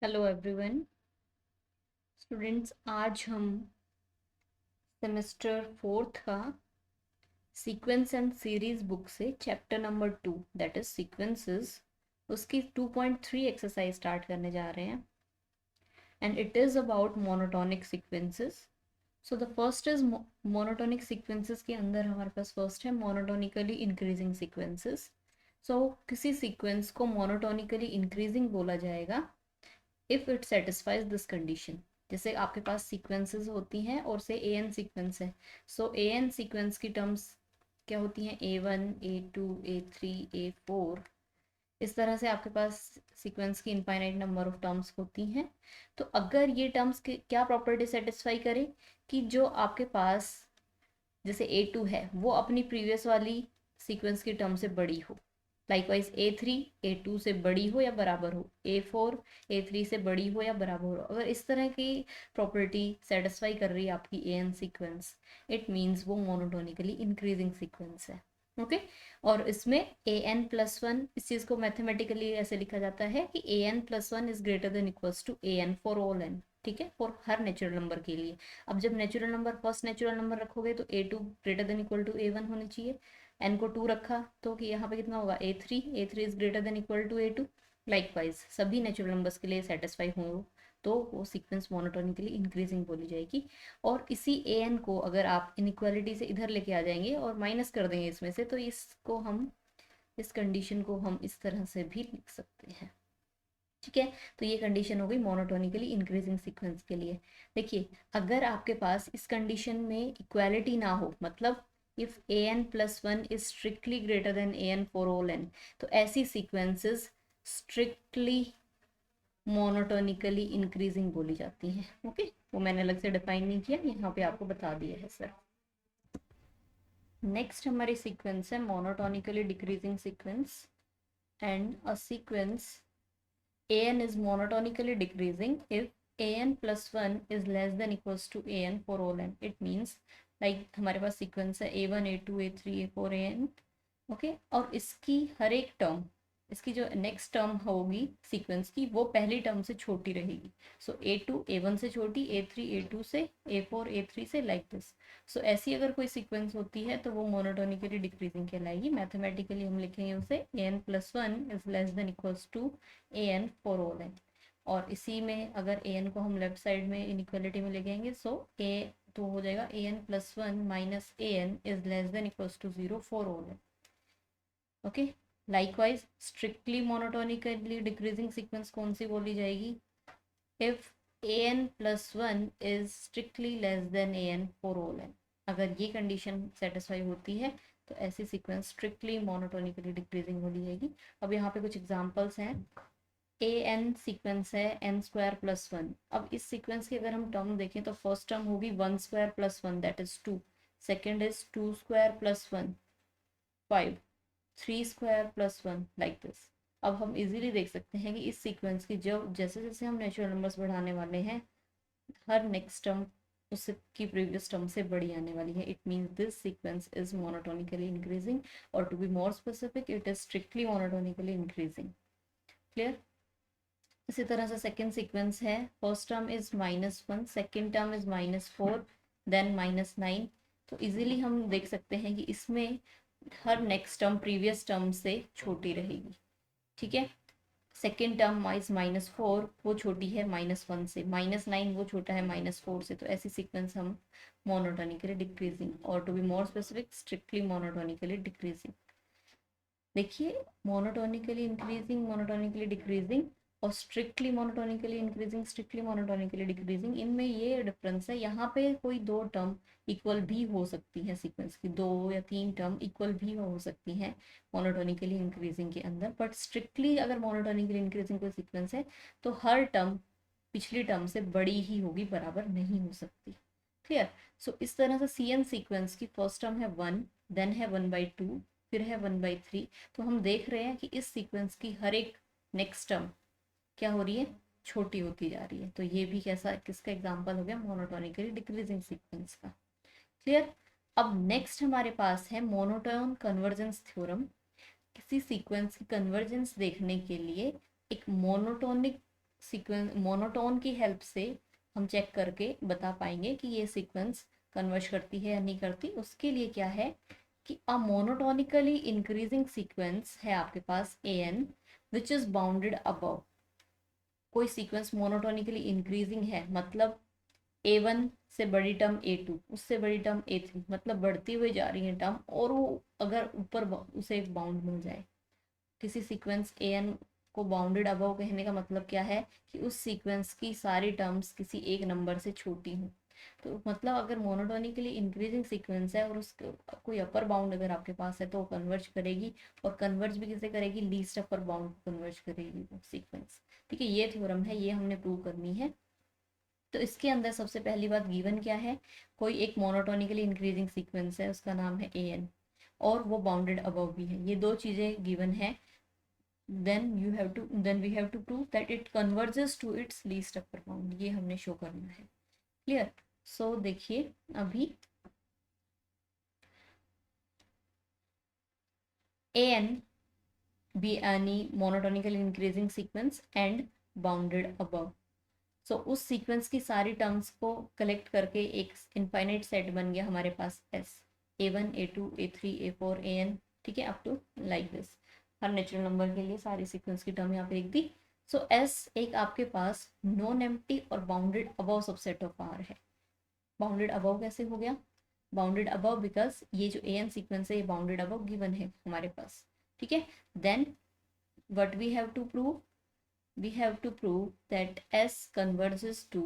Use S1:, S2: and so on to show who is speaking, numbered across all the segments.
S1: Hello everyone students, आज हम semester fourth का सीक्वेंस एंड सीरीज बुक से chapter number 2 that is sequences उसकी 2.3 एक्सरसाइज स्टार्ट करने जा रहे हैं and it is about monotonic sequences. So the first is monotonic sequences के अंदर हमारे पास फर्स्ट है मोनोटोनिकली इंक्रीजिंग सीक्वेंसेस। सो किसी सीक्वेंस को मोनोटोनिकली इंक्रीजिंग बोला जाएगा if it satisfies this condition. जैसे आपके पास सीक्वेंसेस होती हैं और से ए एन सीक्वेंस है। सो ए एन सीक्वेंस की टर्म्स क्या होती हैं? A1 A2 A3 A4। इस तरह से आपके पास सीक्वेंस की इनफाइनाइट नंबर ऑफ टर्म्स होती हैं। तो अगर ये टर्म्स क्या प्रॉपर्टी सेटिस्फाई करे कि जो आपके पास जैसे A2 है वो अपनी प्रीवियस वाली सीक्वेंस की टर्म से बड़ी हो, लाइकवाइज A3 A2 से बड़ी हो या बराबर हो, A4 A3 से बड़ी हो या बराबर हो। अगर इस तरह की प्रॉपर्टी सेटिस्फाई कर रही है आपकी AN सीक्वेंस, इट मीन्स वो मोनोटोनिकली इंक्रीजिंग सीक्वेंस है। ओके और इसमें AN+1, इस चीज़ को मैथमेटिकली ऐसे लिखा जाता है कि AN+1 is greater than equals to AN for all n। ठीक है, फॉर हर नेचुरल नंबर के लिए। अब जब natural number first natural number रखोगे तो A2 greater than equal to A1 होनी चाहिए। n को 2 रखा तो कि यहाँ पे कितना होगा? A3 is greater than equal to A2। Likewise सभी नेचुरल नंबर्स के लिए सेटिस्फाई हो तो वो सीक्वेंस मोनोटोनिकली इंक्रीजिंग बोली जाएगी। और इसी an को अगर आप इनइक्वालिटी से इधर लेके आ जाएंगे और माइनस कर देंगे इसमें से, तो इसको हम इस कंडीशन को हम इस तरह से भी लिख सकते हैं। ठीक है, तो ये कंडीशन हो गई मोनोटोनिकली इंक्रीजिंग सीक्वेंस के लिए। देखिए, अगर आपके पास इस कंडीशन में इक्वालिटी ना हो, मतलब if an+1 is strictly greater then an for all n, तो ऐसी सीक्वेंसेस स्ट्रिक्टली मोनोटोनिकली इंक्रीजिंग बोली जाती हैं। ओके, वो मैंने अलग से डिफाइन नहीं किया, यहाँ पे आपको बता दिया है सर। नेक्स्ट हमारी सीक्वेंस है monotonically decreasing sequence and a sequence an is monotonically decreasing if an+1 is less than equals to an for all n। It means like हमारे पास सीक्वेंस है A1 A2 A3 A4 an। Okay, और इसकी हर एक term, इसकी जो next term होगी sequence की, वो पहली टर्म से छोटी रहेगी। सो A2 A1 से छोटी, A3 A2 से, A4 A3 से, लाइक दिस। सो ऐसी अगर कोई सीक्वेंस होती है तो वो मोनोटोनिकली डिक्रीजिंग कहलाएगी। मैथमेटिकली हम लिखेंगे उसे an+1 is less than equals to an for all n। और इसी में अगर an को हम लेफ्ट साइड में इनइक्वालिटी में ले जाएंगे, सो a तो हो जाएगा an+1 minus an is less than equals to 0 for all n। Okay, likewise strictly monotonically decreasing sequence कौन सी बोली जाएगी? If an+1 is strictly less than an for all n। अगर ये कंडीशन सेटिस्फाई होती है तो ऐसी सीक्वेंस स्ट्रिक्टली मोनोटोनिकली डिक्रीजिंग बोली जाएगी। अब यहाँ पे कुछ एग्जांपल्स हैं। an सीक्वेंस है n² + 1। अब इस सीक्वेंस की अगर हम टर्म देखें तो फर्स्ट टर्म होगी 1² + 1 that is 2। Second is 2² + 1 5। 3² + 1 like this. अब हम इजीली देख सकते हैं कि इस सीक्वेंस की जब जैसे जैसे हम नेचुरल नंबर्स बढ़ाने वाले हैं, हर नेक्स्ट टर्म उसकी प्रीवियस टर्म से बड़ी आने वाली है। It means this sequence is monotonically increasing, और to be more specific it is strictly monotonically increasing. Clear? इसी तरह से सेकेंड सीक्वेंस है, first term is -1, second term is -4, then -9। तो इजीली हम देख सकते हैं कि इसमें हर नेक्स्ट टर्म प्रीवियस टर्म से छोटी रहेगी। ठीक है, सेकेंड टर्म इज -4, वो छोटी है -1 से, -9 वो छोटा है -4 से। तो ऐसी सीक्वेंस हम मोनोटोनिकली डिक्रीजिंग, और to be more specific strictly monotonically decreasing. देखिए, मोनोटोनिकली इंक्रीजिंग, मोनोटोनिकली डिक्रीजिंग और strictly monotonically increasing, strictly monotonically decreasing, इनमें ये डिफरेंस है। यहाँ पे कोई दो टर्म इक्वल भी हो सकती है, सीक्वेंस की 2 या 3 टर्म इक्वल भी हो सकती हैं मोनोटोनिकली इंक्रीजिंग के अंदर। बट स्ट्रिक्टली अगर मोनोटोनिकली इंक्रीजिंग कोई सीक्वेंस है तो हर टर्म पिछली टर्म से बड़ी ही होगी, बराबर नहीं हो सकती। क्लियर? सो इस तरह से CN सीक्वेंस की फर्स्ट टर्म है 1, देन है 1/2, फिर है 1/3। तो हम देख रहे हैं कि इस सीक्वेंस की हर एक नेक्स्ट टर्म क्या हो रही है? छोटी होती जा रही है। तो ये भी कैसा किसका एग्जांपल हो गया? मोनोटोनिकली डिक्रीजिंग सीक्वेंस का। क्लियर? अब नेक्स्ट हमारे पास है मोनोटोन कन्वर्जेंस थ्योरम। किसी सीक्वेंस की कन्वर्जेंस देखने के लिए एक मोनोटोनिक सीक्वेंस मोनोटोन की हेल्प से हम चेक करके बता पाएंगे कि ये सीक्वेंस कन्वर्ज करती है या नहीं करती। उसके लिए क्या है कि अ मोनोटोनिकली इंक्रीजिंग सीक्वेंस है आपके पास A N which is bounded above. कोई सीक्वेंस मोनोटोनिकली इंक्रीजिंग है मतलब A1 से बड़ी टर्म A2, उससे बड़ी टर्म A3, मतलब बढ़ती हुई जा रही है टर्म, और वो अगर ऊपर उसे एक बाउंड मिल जाए। किसी सीक्वेंस AN को बाउंडेड अबव कहने का मतलब क्या है कि उस सीक्वेंस की सारी टर्म्स किसी एक नंबर से छोटी हों। तो मतलब अगर मोनोटोनिकली इंक्रीजिंग सीक्वेंस है और उसके कोई अपर बाउंड अगर आपके पास है तो वो कन्वर्ज करेगी, और कन्वर्ज भी किसे करेगी, लीस्ट अपर बाउंड कन्वर्ज करेगी वो सीक्वेंस। ठीक है, ये थ्योरम है, ये हमने प्रूव करनी है। तो इसके अंदर सबसे पहली बात गिवन क्या है, कोई एक मोनोटोनिकली इंक्रीजिंग सीक्वेंस है, उसका नाम है AN, और वो बाउंडेड अबव भी है। ये दो चीजें गिवन है। Then we have to prove that it converges to its least upper bound, ये हमने शो करना है। क्लियर। सो देखिए अभी AN be any monotonically increasing sequence and bounded above. So उस सीक्वेंस की सारी टर्म्स को कलेक्ट करके एक इनफाइनाइट सेट बन गया हमारे पास S, A1 A2 A3 A4 AN, ठीक है, अप टू लाइक दिस। हर नेचुरल नंबर के लिए सारी सीक्वेंस की टर्म यहाँ पे लिख दी। सो S एक आपके पास नॉन एम्प्टी और bounded above subset of R है। बाउंडेड अबव कैसे हो गया, बाउंडेड अबव बिकॉज ये जो AN सीक्वेंस है ये बाउंडेड अबव गिवन है हमारे पास। ठीक है, then what we have to prove, we have to prove that S converges to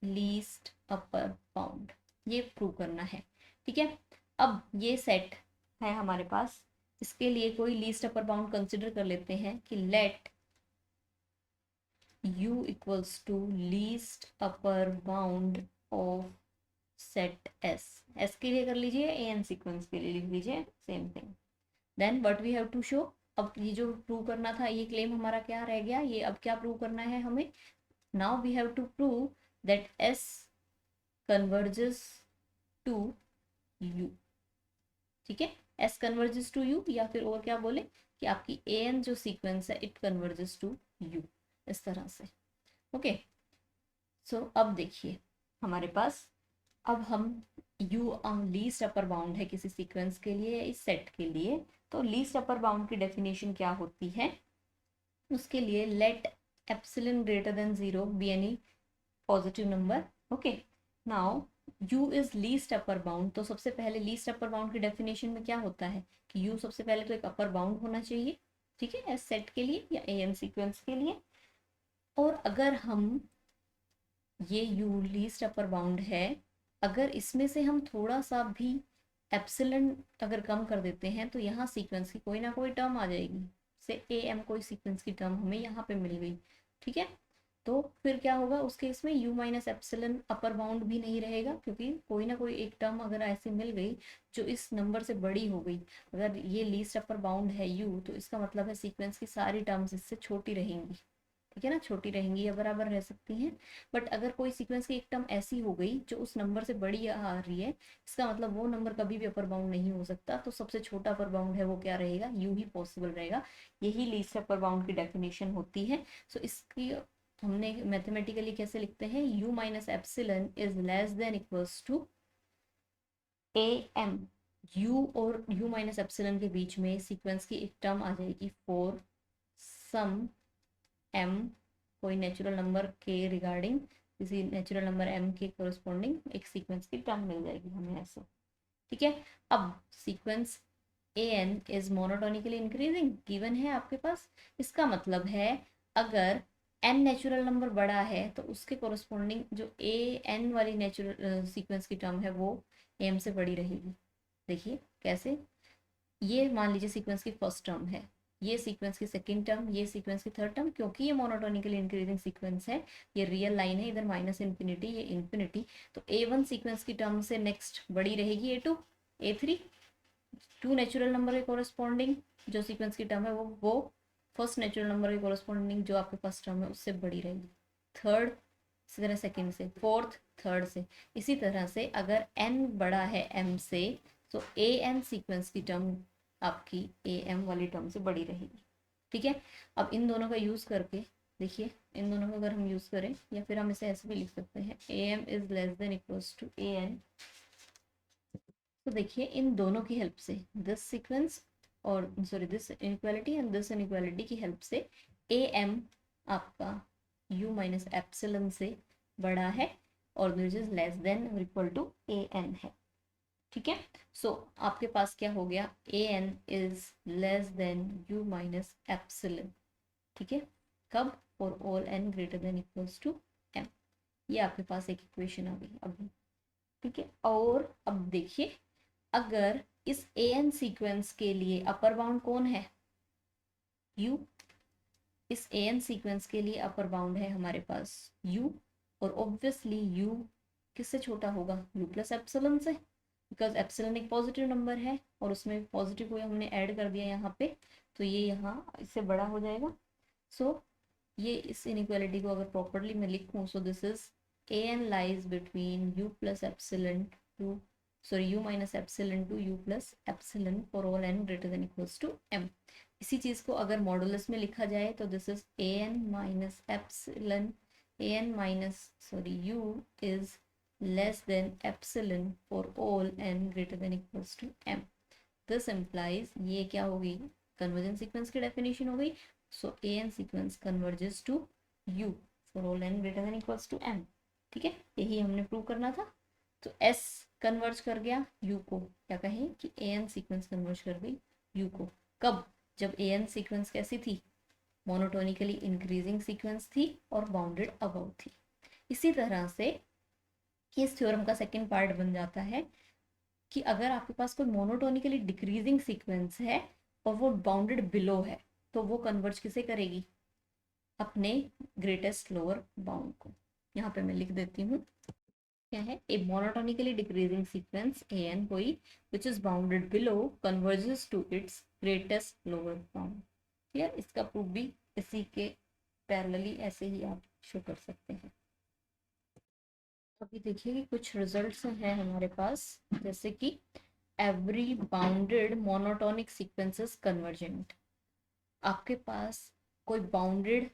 S1: least upper bound, ये प्रूव करना है। ठीक है, अब ये सेट है हमारे पास, इसके लिए कोई लीस्ट अपर बाउंड कंसिडर कर लेते हैं कि let U equals to least upper bound of set S के लिए कर लीजिए, AN सीक्वेंस के लिए लिख लीजिए, same thing. Then what we have to show, अब ये जो प्रूव करना था ये क्लेम हमारा क्या रह गया, ये अब क्या प्रूव करना है हमें, now we have to prove that S converges to U। ठीक है, S कन्वर्जेस टू U, या फिर और क्या बोले कि आपकी AN जो सीक्वेंस है इट कन्वर्जेस टू U, इस तरह से। ओके, सो अब देखिए हमारे पास, अब हम U लीस्ट अपर बाउंड है किसी सीक्वेंस के लिए, इस सेट के लिए, तो लीस्ट अपर बाउंड की डेफिनेशन क्या होती है, उसके लिए let epsilon greater than 0 be any positive number. Okay, now U is least upper bound, तो सबसे पहले लीस्ट अपर बाउंड की डेफिनेशन में क्या होता है कि U सबसे पहले तो एक अपर बाउंड होना चाहिए, ठीक है, एस सेट के लिए या AN सीक्वेंस के लिए। और अगर हम ये U लीस्ट अपर बाउंड है, अगर इसमें से हम थोड़ा सा भी एप्सिलॉन अगर कम कर देते हैं तो यहाँ सीक्वेंस की कोई ना कोई टर्म आ जाएगी, से AM कोई सीक्वेंस की टर्म हमें यहाँ पे मिल गई। ठीक है, तो फिर क्या होगा उस केस में, U minus epsilon upper bound भी नहीं रहेगा, क्योंकि कोई ना कोई एक टर्म अगर ऐसी मिल गई जो इस नंबर से बड़ी हो गई, अगर ये लीस्ट अपर बाउंड है U, तो इसका मतलब है सीक्वेंस की सारी टर्म्स इससे छोटी रहेंगी। ठीक है ना, छोटी रहेंगी या बराबर रह सकती हैं। बट अगर कोई सीक्वेंस की एक टर्म ऐसी हो गई जो उस नंबर से बड़ी आ रही है, इसका मतलब वो नंबर कभी भी अपर बाउंड नहीं हो सकता, तो सबसे छोटा अपर बाउंड है वो क्या रहेगा, यू ही पॉसिबल रहेगा। यही लीस्ट अपर बाउंड की डेफिनेशन होती है। सो इसकी हमने मैथमेटिकली कैसे लिखते हैं, u minus epsilon is less than equals to AM। u और u माइनस एप्सिलॉन के बीच में सीक्वेंस की एक टर्म आ जाएगी फॉर सम m, कोई नेचुरल नंबर के रिगार्डिंग, किसी नेचुरल नंबर m के कोरस्पॉन्डिंग एक सीक्वेंस की टर्म मिल जाएगी हमें ऐसे। ठीक है, अब sequence AN is monotonically increasing given है आपके पास, इसका मतलब है अगर n नेचुरल नंबर बड़ा है तो उसके कोरस्पॉन्डिंग जो AN वाली नेचुरल सीक्वेंस की टर्म है वो AM से बड़ी रहेगी। देखिए कैसे, ये मान लीजिए सीक्वेंस की फर्स्ट टर्म है, ये सीक्वेंस की सेकंड टर्म, ये सीक्वेंस की थर्ड टर्म, क्योंकि ये मोनोटोनिकली इंक्रीजिंग सीक्वेंस है, ये रियल लाइन है, इधर माइनस इन्फिनिटी ये इन्फिनिटी, तो A1 सीक्वेंस की टर्म से नेक्स्ट बड़ी रहेगी A2 A3, two natural number के कोरस्पॉन्डिंग जो सीक्वेंस की टर्म है वो फर्स्ट नेचुरल नंबर के कोरस्पॉन्डिंग जो आपके फर्स्ट टर्म है उससे बड़ी रहेगी, थर्ड इसी तरह सेकंड से, फोर्थ थर्ड से, इसी तरह से अगर n बड़ा है m से तो AN सीक्वेंस की टर्म आपकी AM वाली टर्म से बड़ी रहेगी। ठीक है। अब इन दोनों का यूज़ करके देखिए, इन दोनों का अगर हम यूज़ करें, या फिर हम इसे ऐसे भी लिख सकते हैं, A M is less than equals to A N. तो देखिए इन दोनों की हेल्प से, दिस सीक्वेंस और sorry this inequality and this inequality की हेल्प से ए एम आपका यू माइनस एप्सिलन से बड़ा है और दिस इज लेस देन और इक्वल टू ए एन है। ठीक है। सो आपके पास क्या हो गया, A N is less than U minus epsilon. ठीक है। कब, for all n greater than equals to m. ये आपके पास एक इक्वेशन आ गई अभी। ठीक है। और अब देखिए, अगर इस ए एन सीक्वेंस के लिए अपर बाउंड कौन है, u। इस ए एन सीक्वेंस के लिए अपर बाउंड है हमारे पास u, और ऑब्वियसली u किससे छोटा होगा, u प्लस एप्सिलन से, बिकॉज एप्सिलन एक पॉजिटिव नंबर है और उसमें पॉजिटिव को हमने ऐड कर दिया यहाँ पे, तो ये यहाँ इससे बड़ा हो जाएगा। सो ये इस इनइक्वालिटी को अगर प्रॉपरली मैं लिखूँ, so this is A n lies between u plus epsilon to u minus epsilon to u plus epsilon for all n greater than equals to m। इसी चीज़ को अगर मॉडुलस में लिखा जाए तो this is A N minus epsilon, A N minus u is less than epsilon for all n greater than equals to m। This implies, ये क्या होगी, कन्वर्जेंस सीक्वेंस की डेफिनेशन हो गई। So A N sequence converges to u for all n greater than equals to m। ठीक है, यही हमने प्रूव करना था। तो S कन्वर्ज कर गया U को, क्या कहें कि ए एन सीक्वेंस कन्वर्ज कर गई U को। कब, जब ए एन सीक्वेंस कैसी थी, मोनोटोनिकली इंक्रीजिंग सीक्वेंस थी और बाउंडेड अबव थी। इसी तरह से इस थ्योरम का सेकेंड पार्ट बन जाता है कि अगर आपके पास कोई मोनोटोनिकली डिक्रीजिंग सीक्वेंस है और वो बाउंडेड बिलो है, तो वो कन्वर्ज किसे करेगी, अपने ग्रेटेस्ट लोअर बाउंड को। यहाँ पे मैं लिख देती हूँ, क्या है, a monotonically decreasing sequence A n कोई which is bounded below converges to its greatest lower bound. Clear, इसका प्रूफ भी इसी के पैरेलली ऐसे ही आप शो कर सकते हैं। अभी देखिए कि कुछ रिजल्ट्स हैं हमारे पास, जैसे कि every bounded monotonic sequence is convergent. आपके पास कोई बाउंडेड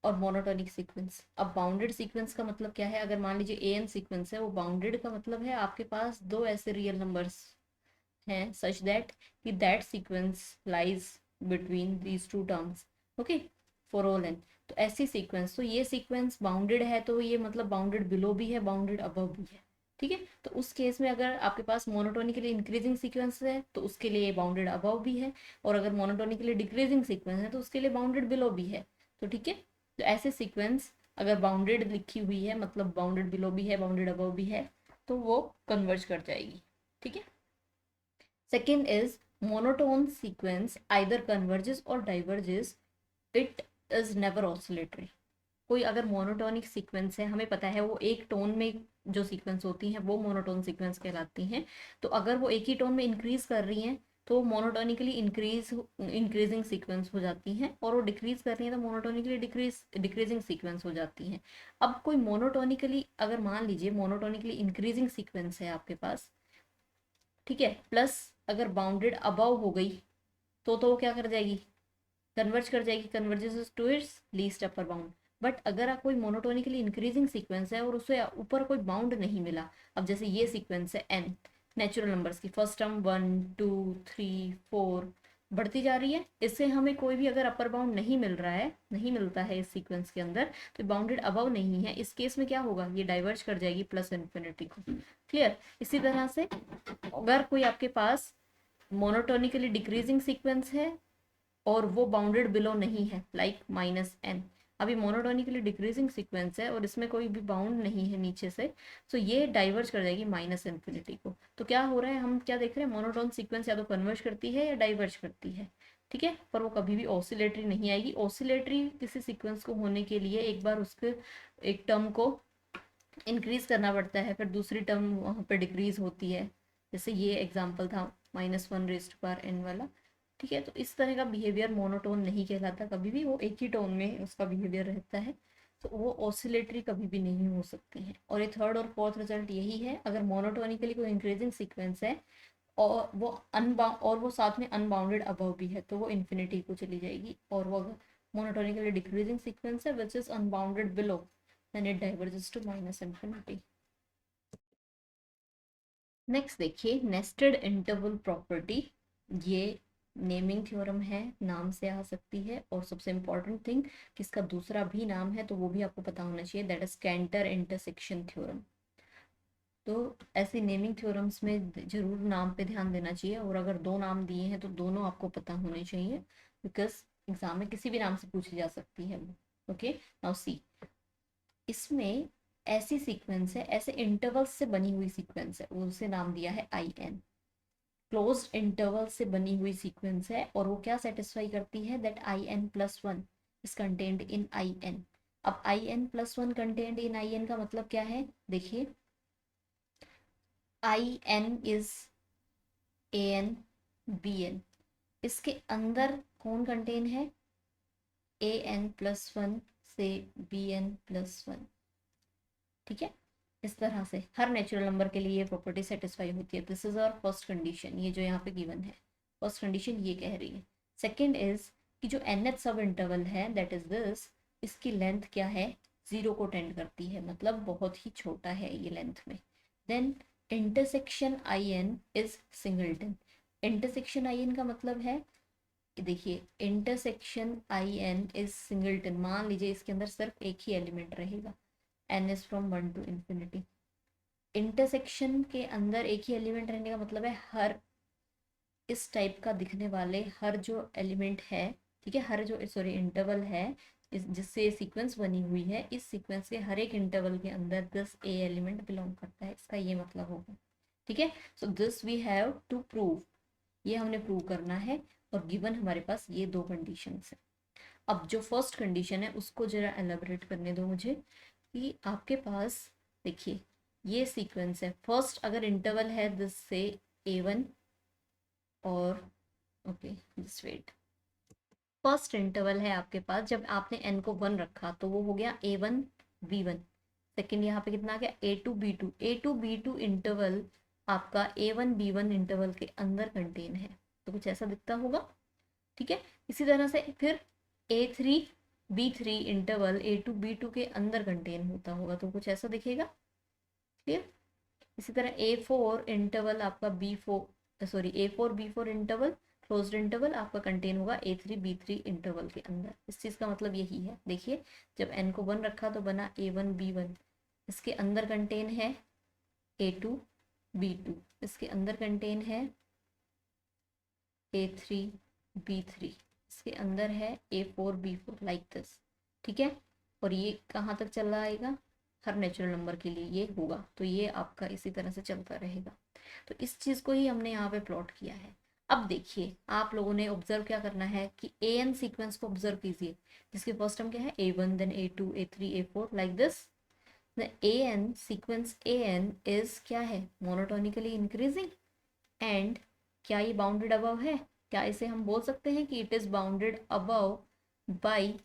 S1: और मोनोटोनिक सीक्वेंस, अब बाउंडेड सीक्वेंस का मतलब क्या है, अगर मान लीजिए ए एन सीक्वेंस है, वो बाउंडेड का मतलब है आपके पास दो ऐसे रियल नंबर्स हैं सच दैट कि that sequence lies between these two terms, okay, for all n. तो ऐसी सीक्वेंस, तो ये सीक्वेंस बाउंडेड है, तो ये मतलब बाउंडेड बिलो भी है, बाउंडेड अबव भी है। ठीक है। तो उस केस में अगर आपके पास मोनोटोनिकली इंक्रीजिंग सीक्वेंस है तो उसके लिए बाउंडेड अबव भी है, और अगर मोनोटोनिकली डिक्रीजिंग सीक्वेंस है तो उसके लिए बाउंडेड बिलो भी है। तो ठीक है, तो ऐसे सीक्वेंस अगर बाउंडेड लिखी हुई है, मतलब बाउंडेड बिलो भी है, बाउंडेड अबव भी है, तो वो कन्वर्ज कर जाएगी। ठीक है। Second is monotone sequence either converges और diverges, it is never oscillatory. कोई अगर मोनोटोनिक सीक्वेंस है, हमें पता है वो एक टोन में जो सीक्वेंस होती हैं वो मोनोटोन सीक्वेंस कहलाती हैं, तो अगर वो एक ही टोन में इंक्रीज कर रही हैं तो मोनोटोनिकली इंक्रीजिंग सीक्वेंस हो जाती हैं, और वो डिक्रीज कर रही हैं तो मोनोटोनिकली डिक्रीजिंग सीक्वेंस हो जाती हैं। अब कोई मोनोटोनिकली, अगर मान लीजिए मोनोटोनिकली इंक्रीजिंग सीक्वेंस है आपके पास, ठीक है, प्लस अगर बाउंडेड अबव हो गई तो वो क्या कर जाएगी, कन्वर्ज कर जाएगी, converges to its least upper bound. But अगर कोई मोनोटोनिकली इंक्रीजिंग सीक्वेंस है और उससे ऊपर कोई बाउंड नहीं मिला, अब जैसे ये सीक्वेंस है एन, नेचुरल नंबर्स की फर्स्ट टर्म 1 2 3 4 बढ़ती जा रही है, इससे हमें कोई भी अगर अपर बाउंड नहीं मिल रहा है, नहीं मिलता है इस सीक्वेंस के अंदर, तो बाउंडेड अबव नहीं है, इस केस में क्या होगा, ये डाइवर्ज कर जाएगी प्लस इन्फिनिटी को। क्लियर। इसी तरह से अगर कोई आपके पास मोनोटोनिकली डिक्रीजिंग सीक्वेंस है और वो बाउंडेड बिलो नहीं है, लाइक माइनस एन, अभी मोनोटोनिकली डिक्रीजिंग सीक्वेंस है और इसमें कोई भी बाउंड नहीं है नीचे से, तो ये डाइवर्ज कर जाएगी माइनस इन्फिनिटी को। तो क्या हो रहा है, हम क्या देख रहे हैं, मोनोटोन सीक्वेंस या तो कन्वर्ज करती है या डाइवर्ज करती है। ठीक है, पर वो कभी भी ऑसिलेटरी नहीं आएगी। ऑसिलेटरी किसी सीक्वेंस को होने के लिए एक बार उसके एक टर्म को इंक्रीज करना पड़ता है, फिर दूसरी टर्म वहाँ पर डिक्रीज होती है, जैसे ये एग्जाम्पल था -1⁻n वाला। ठीक है, तो इस तरह का बिहेवियर मोनोटोन नहीं कहलाता, कभी भी वो एक ही टोन में उसका बिहेवियर रहता है, तो वो ऑसिलेटरी कभी भी नहीं हो सकती हैं। और ये थर्ड और फोर्थ रिजल्ट यही है, अगर मोनोटोनिकली कोई इंक्रीजिंग सीक्वेंस है और वो और वो साथ में अनबाउंडेड अबव भी है, तो वो इन्फिनिटी को चली जाएगी। और वो मोनोटोनिकली डिक्रीजिंग सीक्वेंस है which is unbounded below, then it diverges to minus infinity. Next देखिए नेस्टेड इंटरवल प्रॉपर्टी। ये नेमिंग थ्योरम है, नाम से आ सकती है, और सबसे इंपॉर्टेंट थिंग किसका दूसरा भी नाम है तो वो भी आपको पता होना चाहिए, that is Cantor intersection theorem. तो ऐसी नेमिंग थ्योरम्स में जरूर नाम पे ध्यान देना चाहिए, और अगर दो नाम दिए हैं तो दोनों आपको पता होने चाहिए, बिकॉज एग्जाम में किसी भी नाम से पूछी जा सकती है वो। ओके, नाउ सी, इसमें ऐसी सीक्वेंस है, ऐसे इंटरवल से बनी हुई सीक्वेंस है, उसे नाम दिया है आई एन। क्लोज्ड इंटरवल से बनी हुई सीक्वेंस है, और वो क्या सेटिस्फाई करती है, that I N plus one is contained in I N. अब I N plus one contained in I N का मतलब क्या है, देखिए I N is A N B N, इसके अंदर कौन कंटेन है, ए एन प्लस वन से बी एन प्लस वन। ठीक है, इस तरह से हर नेचुरल नंबर के लिए ये प्रॉपर्टी सेटिस्फाई होती है। This is our first condition, ये जो यहाँ पे गिवन है फर्स्ट कंडीशन ये कह रही है। सेकेंड इज कि जो nth सब इंटरवल है दैट इज दिस, इसकी लेंथ क्या है, जीरो को टेंड करती है, मतलब बहुत ही छोटा है ये लेंथ में। Then intersection I N is singleton. Intersection I N का मतलब है कि देखिए intersection I N is singleton, मान लीजिए इसके अंदर सिर्फ एक ही एलिमेंट रहेगा, n is from one to infinity. Intersection के अंदर एक ही एलिमेंट रहने का मतलब है हर इस टाइप का दिखने वाले हर जो एलिमेंट है, ठीक है, हर जो सॉरी इंटरवल है इस जिससे सीक्वेंस बनी हुई है, इस सीक्वेंस के हर एक इंटरवल के अंदर दिस ए एलिमेंट बिलोंग करता है, इसका ये मतलब होगा। ठीक है, so this we have to prove, ये हमने प्रूव करना है, और गिवन हमारे पास ये दो कंडीशन है। अब जो फर्स्ट कंडीशन है उसको जरा एलेबोरेट करने दो मुझे, कि आपके पास देखिए ये सीक्वेंस है, फर्स्ट अगर इंटरवल है दिस से ए वन, और okay this wait, first interval है आपके पास, जब आपने एन को वन रखा तो वो हो गया A one B one. Second यहाँ पे कितना आ गया, A two B two. A two B two interval आपका A one B one interval के अंदर कंटेन है, तो कुछ ऐसा दिखता होगा। ठीक है, इसी तरह से फिर A three B three interval A two B two के अंदर कंटेन होता होगा, तो कुछ ऐसा दिखेगा। क्लियर, इसी तरह ए फोर इंटरवल आपका B four sorry A four B four interval closed interval आपका कंटेन होगा A three B three interval के अंदर। इस चीज़ का मतलब यही है, देखिए जब एन को वन रखा तो बना ए वन बी वन, इसके अंदर कंटेन है ए टू बी टू, इसके अंदर कंटेन है ए थ्री बी थ्री, इसके अंदर है A four B four, like this. ठीक है, और ये कहाँ तक चला आएगा, हर नेचुरल नंबर के लिए ये होगा, तो ये आपका इसी तरह से चलता रहेगा। तो इस चीज़ को ही हमने यहाँ पे प्लॉट किया है। अब देखिए आप लोगों ने ऑब्जर्व क्या करना है कि ए एन सीक्वेंस को ऑब्जर्व कीजिए, जिसके फर्स्ट टर्म क्या है A one, then A two A three A four, like this. The A N sequence A N is क्या है, मोनोटोनिकली इंक्रीजिंग, एंड क्या ये बाउंडेड अबव है, क्या इसे हम बोल सकते हैं कि it is bounded above by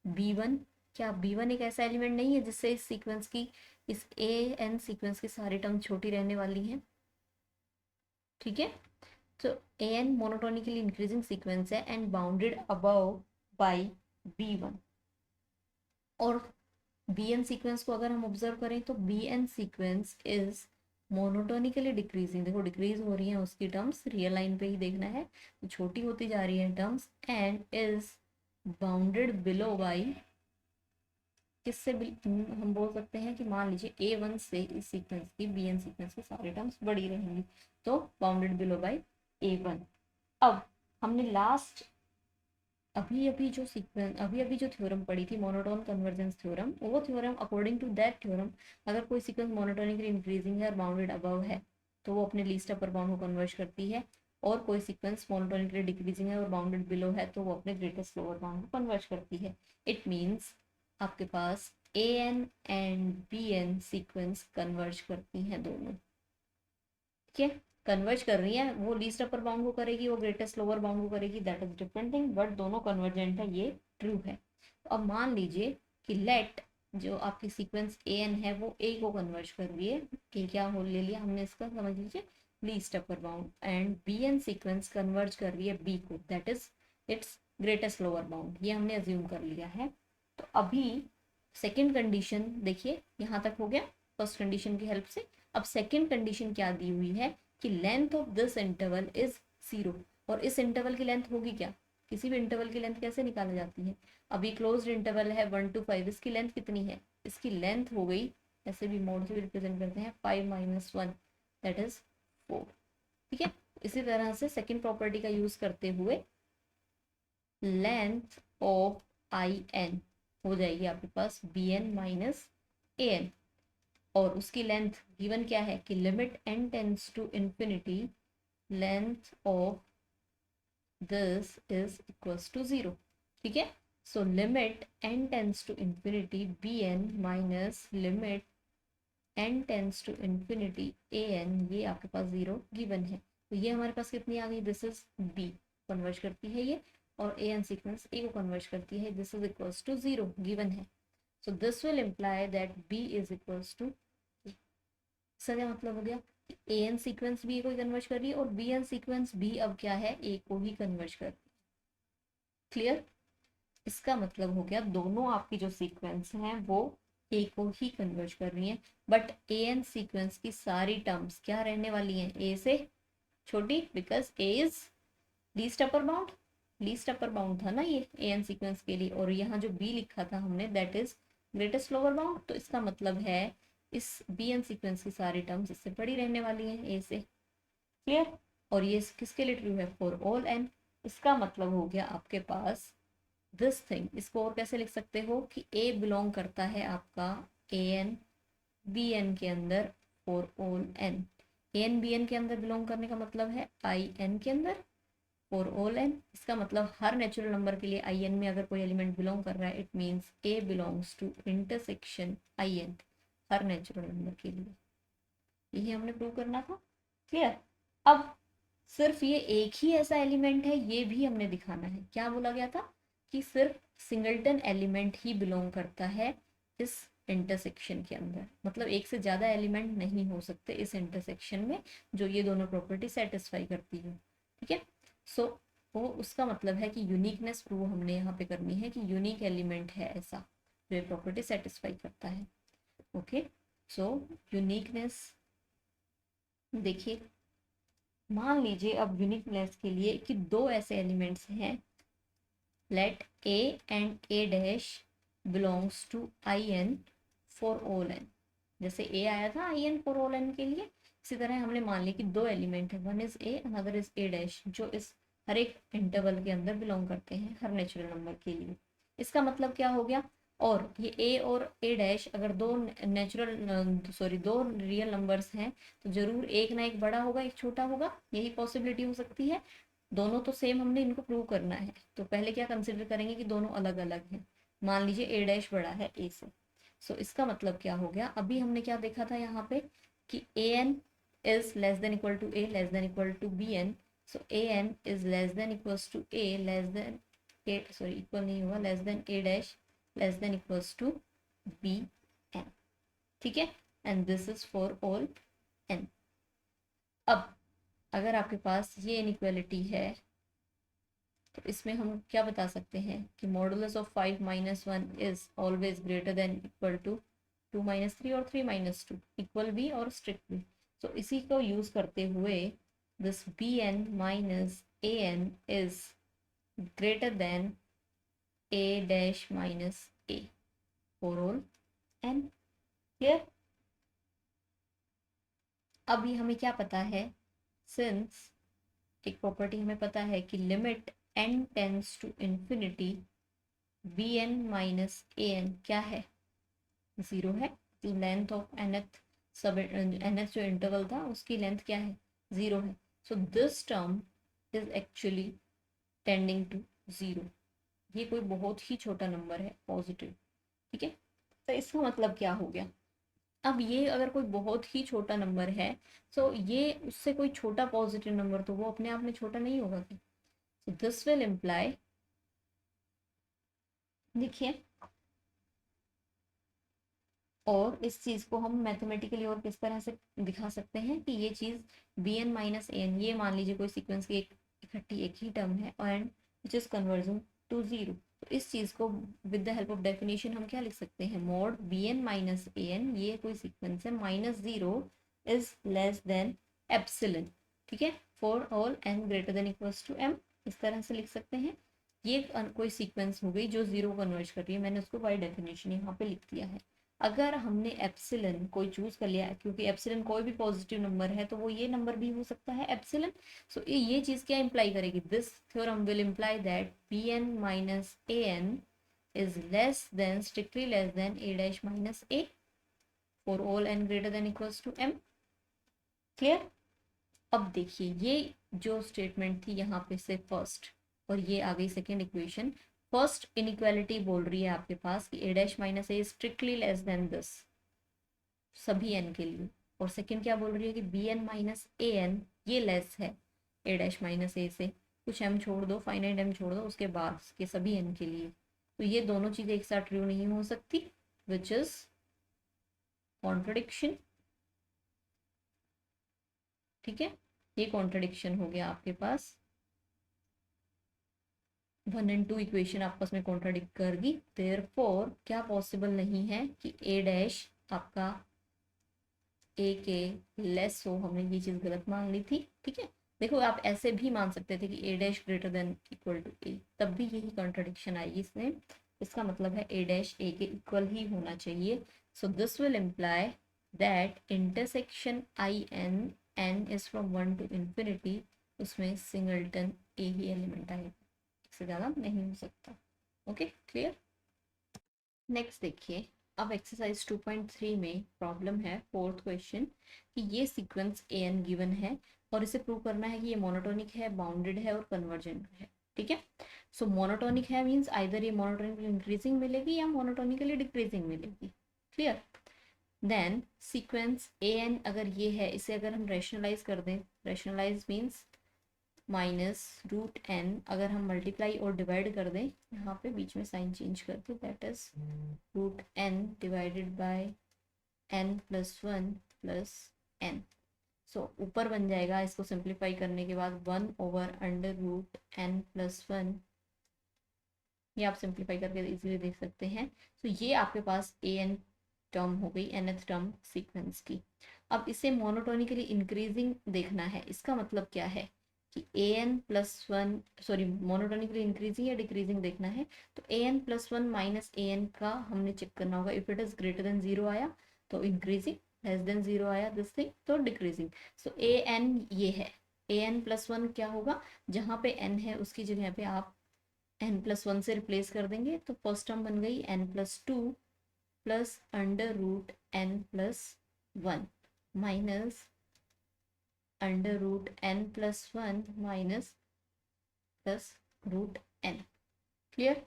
S1: b one. क्या बी वन एक ऐसा एलिमेंट नहीं है जिससे इस सीक्वेंस की, इस ए एन सीक्वेंस की सारी टर्म छोटी रहने वाली हैं। ठीक है, तो ए एन मोनोटोनिकली इंक्रीजिंग सीक्वेंस है and bounded above by b one. और बी एन सीक्वेंस को अगर हम ऑब्जर्व करें तो b N sequence is monotonically decreasing, देखो डिक्रीज हो रही है उसकी टर्म्स, रियल लाइन पे ही देखना है, तो छोटी होती जा रही है terms, and is bounded below by, किससे हम बोल सकते हैं कि मान लीजिए ए वन से इस सीक्वेंस की बी एन सीक्वेंस की सारी टर्म्स बड़ी रहेंगी, तो bounded below by A one. अब हमने लास्ट अभी अभी जो सीक्वेंस अभी अभी जो थ्योरम पढ़ी थी मोनोटोन कन्वर्जेंस थ्योरम, वो theorem according to that theorem अगर कोई सीक्वेंस मोनोटोनिकली इंक्रीजिंग है और बाउंडेड अबव है तो वो अपने लीस्ट अपर बाउंड को कन्वर्ज करती है, और कोई सीक्वेंस मोनोटोनिकली डिक्रीजिंग है और बाउंडेड बिलो है तो वो अपने ग्रेटेस्ट लोअर बाउंड को कन्वर्ज करती है। इट मीन्स आपके पास A N and B N sequence converge करती हैं दोनों। ठीक है, कन्वर्ज कर रही है, वो लीस्ट अपर बाउंड को करेगी, वो ग्रेटेस्ट लोअर बाउंड को करेगी, that is different thing, but दोनों कन्वर्जेंट है, ये ट्रू है। तो अब मान लीजिए कि लेट जो आपकी सीक्वेंस ए एन है वो ए को कन्वर्ज कर रही है, ए क्या हो ले लिया हमने इसका, समझ लीजिए least upper bound and B N sequence converge कर रही है बी को, that is its greatest lower bound, ये हमने अज्यूम कर लिया है। तो अभी सेकेंड कंडीशन देखिए, यहाँ तक हो गया फर्स्ट कंडीशन की हेल्प से। अब सेकेंड कंडीशन क्या दी हुई है कि length of this interval is 0, और इस इंटरवल की लेंथ होगी क्या, किसी भी इंटरवल की लेंथ कैसे निकाली जाती है, अभी क्लोज्ड इंटरवल है 1 to 5, इसकी लेंथ कितनी है, इसकी लेंथ हो गई, ऐसे भी मोड से भी रिप्रेजेंट करते हैं 5 - 1 दैट इज 4। ठीक है, इसी तरह से सेकेंड प्रॉपर्टी का यूज करते हुए लेंथ ऑफ आई एन हो जाएगी आपके पास बी एन माइनस ए एन, और उसकी लेंथ गिवन क्या है कि limit N tends to infinity length of this is equals to 0। ठीक है, so limit N tends to infinity b N minus limit N tends to infinity a N, ये आपके पास 0 given है। तो ये हमारे पास कितनी आ गई, दिस इज बी कन्वर्ज करती है ये, और ए एन सीक्वेंस ए को कन्वर्ज करती है, this is equals to 0 given है। So this will imply that B is equals to, इसका क्या मतलब हो गया, ए एन सीक्वेंस बी को ही कन्वर्ज कर रही है और बी एन सीक्वेंस भी अब क्या है, ए को ही कन्वर्ज कर रही है। क्लियर, इसका मतलब हो गया दोनों आपकी जो सीक्वेंस हैं वो ए को ही कन्वर्ज कर रही हैं, बट ए एन सीक्वेंस की सारी टर्म्स क्या रहने वाली हैं, ए से छोटी, because A is least upper bound, least upper bound था ना ये ए एन सीक्वेंस के लिए, और यहाँ जो बी लिखा था हमने that is greatest lower bound, तो इसका मतलब है इस बी एन सीक्वेंस की सारी टर्म्स इससे बड़ी रहने वाली हैं ए से। क्लियर, और ये किसके लिए ट्रू है, फॉर ऑल एन। इसका मतलब हो गया आपके पास दिस थिंग, इसको और कैसे लिख सकते हो कि ए बिलोंग करता है आपका ए एन बी एन के अंदर for all n, a N B n के अंदर बिलोंग करने का मतलब है आई एन के अंदर फॉर ऑल एन। इसका मतलब हर नेचुरल नंबर के लिए आई एन में अगर कोई एलिमेंट बिलोंग कर रहा है, it means a belongs to intersection I n, हर नेचुरल नंबर के लिए, यही हमने प्रूव करना था। क्लियर, अब सिर्फ ये एक ही ऐसा एलिमेंट है ये भी हमने दिखाना है, क्या बोला गया था कि सिर्फ सिंगलटन एलिमेंट ही बिलोंग करता है इस इंटरसेक्शन के अंदर, मतलब एक से ज्यादा एलिमेंट नहीं हो सकते इस इंटरसेक्शन में जो ये दोनों प्रॉपर्टी सेटिस्फाई करती है। ठीक है, सो वो उसका मतलब है कि यूनिकनेस प्रूव हमने यहाँ पे करनी है कि यूनिक एलिमेंट है ऐसा जो ये प्रॉपर्टी सेटिस्फाई करता है। ओके, सो यूनिकनेस देखिए, मान लीजिए अब यूनिकनेस के लिए कि दो ऐसे एलिमेंट्स हैं, let a and a dash belongs to I n for all n, जैसे ए आया था I n for all n के लिए, इसी तरह हमने मान लिया कि दो एलिमेंट है, one is a another is a dash, जो इस हर एक इंटरवल के अंदर बिलोंग करते हैं हर नेचुरल नंबर के लिए। इसका मतलब क्या हो गया, और ये ए और ए डैश अगर दो दो रियल नंबर्स हैं तो जरूर एक ना एक बड़ा होगा एक छोटा होगा, यही पॉसिबिलिटी हो सकती है। दोनों तो सेम हमने इनको प्रूव करना है, तो पहले क्या कंसिडर करेंगे कि दोनों अलग अलग हैं। मान लीजिए ए डैश बड़ा है ए से, सो इसका मतलब क्या हो गया, अभी हमने क्या देखा था यहाँ पे कि A N is less than equal to A less than equal to B N, so A N is less than equals to A less than A, sorry equal नहीं होगा, less than A dash less than equals to B N. ठीक है, and this is for all N. अब अगर आपके पास ये inequality है तो इसमें हम क्या बता सकते हैं कि modulus of 5 - 1 is always greater than equal to 2 - 3 और 3 - 2, इक्वल भी और स्ट्रिक्ट भी। तो इसी को यूज करते हुए this b N minus A N is greater than A dash minus a for all n. Clear, अब ये हमें क्या पता है, सिंस एक प्रॉपर्टी हमें पता है कि limit N tends to infinity b N minus A n क्या है, 0 है, length of nth sub nth जो इंटरवल था उसकी लेंथ क्या है, 0 है। So this term is actually tending to 0, ये कोई बहुत ही छोटा नंबर है पॉजिटिव। ठीक है, तो इसका मतलब क्या हो गया, अब ये अगर कोई बहुत ही छोटा नंबर है तो ये उससे कोई छोटा पॉजिटिव नंबर तो वो अपने आप में छोटा नहीं होगा क्या, so this will imply, देखिए और इस चीज़ को हम मैथमेटिकली और किस तरह से दिखा सकते हैं कि ये चीज़ b N minus A N, ये मान लीजिए कोई सीक्वेंस की एक इकट्ठी एक ही टर्म है and which is converging to zero. तो इस चीज़ को with the help of definition हम क्या लिख सकते हैं, mod b N minus A N, ये कोई सीक्वेंस है, minus zero is less than epsilon, ठीक है, for all n greater than equals to m, इस तरह से लिख सकते हैं। ये कोई सीक्वेंस हो गई जो जीरो कन्वर्ज कर रही है, मैंने उसको बाय डेफिनेशन यहाँ पे लिख दिया है। अगर हमने एप्सिलन कोई चूज कर लिया, क्योंकि एप्सिलन कोई भी पॉजिटिव नंबर है तो वो ये नंबर भी हो सकता है एप्सिलन। सो ये चीज क्या इंप्लाई करेगी, this theorem will imply that b N minus A N is less than, strictly less than A dash minus a for all n greater than equals to m. Clear. अब देखिए ये जो statement थी यहाँ पे से first, और ये आ गई सेकेंड इक्वेशन। फर्स्ट इनइक्वालिटी बोल रही है आपके पास कि A dash minus A strictly less than this सभी एन के लिए, और सेकेंड क्या बोल रही है कि B N minus A N ये लेस है ए डैश माइनस ए से, कुछ एम छोड़ दो, फाइनाइट एम छोड़ दो, उसके बाद के सभी एन के लिए। तो ये दोनों चीजें एक साथ ट्रू नहीं हो सकती, विच इज कॉन्ट्रडिक्शन, ठीक है, ये कॉन्ट्रडिक्शन हो गया आपके पास। 1 एंड 2 इक्वेशन आपस में कॉन्ट्राडिक्ट करगी, देयरफॉर क्या पॉसिबल नहीं है कि ए डैश आपका ए के लेस हो, हमने ये चीज गलत मान ली थी, ठीक है। देखो आप ऐसे भी मान सकते थे कि A dash greater than equal to A, तब भी यही कॉन्ट्रडिक्शन आएगी इसमें। इसका मतलब है ए डैश ए के इक्वल ही होना चाहिए। So this will imply that intersection I n, n is from 1 to infinity, उसमें सिंगलटन ए ही एलिमेंट आएगा, से ज़्यादा नहीं हो सकता। Okay clear. नेक्स्ट देखिए, अब एक्सरसाइज 2.3 में प्रॉब्लम है फोर्थ क्वेश्चन कि ये सीक्वेंस ए एन गिवन है और इसे प्रूव करना है कि ये मोनोटोनिक है, बाउंडेड है और कन्वर्जेंट है, ठीक है। सो मोनोटोनिक है मीन्स आइदर ये मोनोटोनिकली इंक्रीजिंग मिलेगी या मोनोटोनिकली डिक्रीजिंग मिलेगी, क्लियर। देन सीक्वेंस ए एन अगर ये है, इसे अगर हम रैशनलाइज कर दें, rationalise means minus root n, अगर हम मल्टीप्लाई और डिवाइड कर दें, यहाँ पे बीच में साइन चेंज करके, that is root N divided by N plus one plus N. So ऊपर बन जाएगा, इसको सिंप्लीफाई करने के बाद 1/√n + 1, ये आप सिंप्लीफाई करके इजीली देख सकते हैं। तो ये आपके पास ए एन टर्म हो गई, nth टर्म सीक्वेंस की। अब इसे मोनोटोनिकली इंक्रीजिंग देखना है, इसका मतलब क्या है कि A N plus one, sorry monotonically increasing या डिक्रीजिंग देखना है, तो A N plus one minus A N का हमने चेक करना होगा। If it is greater than zero आया तो इंक्रीजिंग, लेस देन जीरो आया दिस थिंग तो डिक्रीजिंग। सो ए एन ये है, ए एन प्लस वन क्या होगा, जहाँ पे एन है उसकी जगह पे आप एन प्लस वन से रिप्लेस कर देंगे, तो फर्स्ट टर्म बन गई n plus two plus √n + 1 minus √n + 1 minus plus √n। Clear.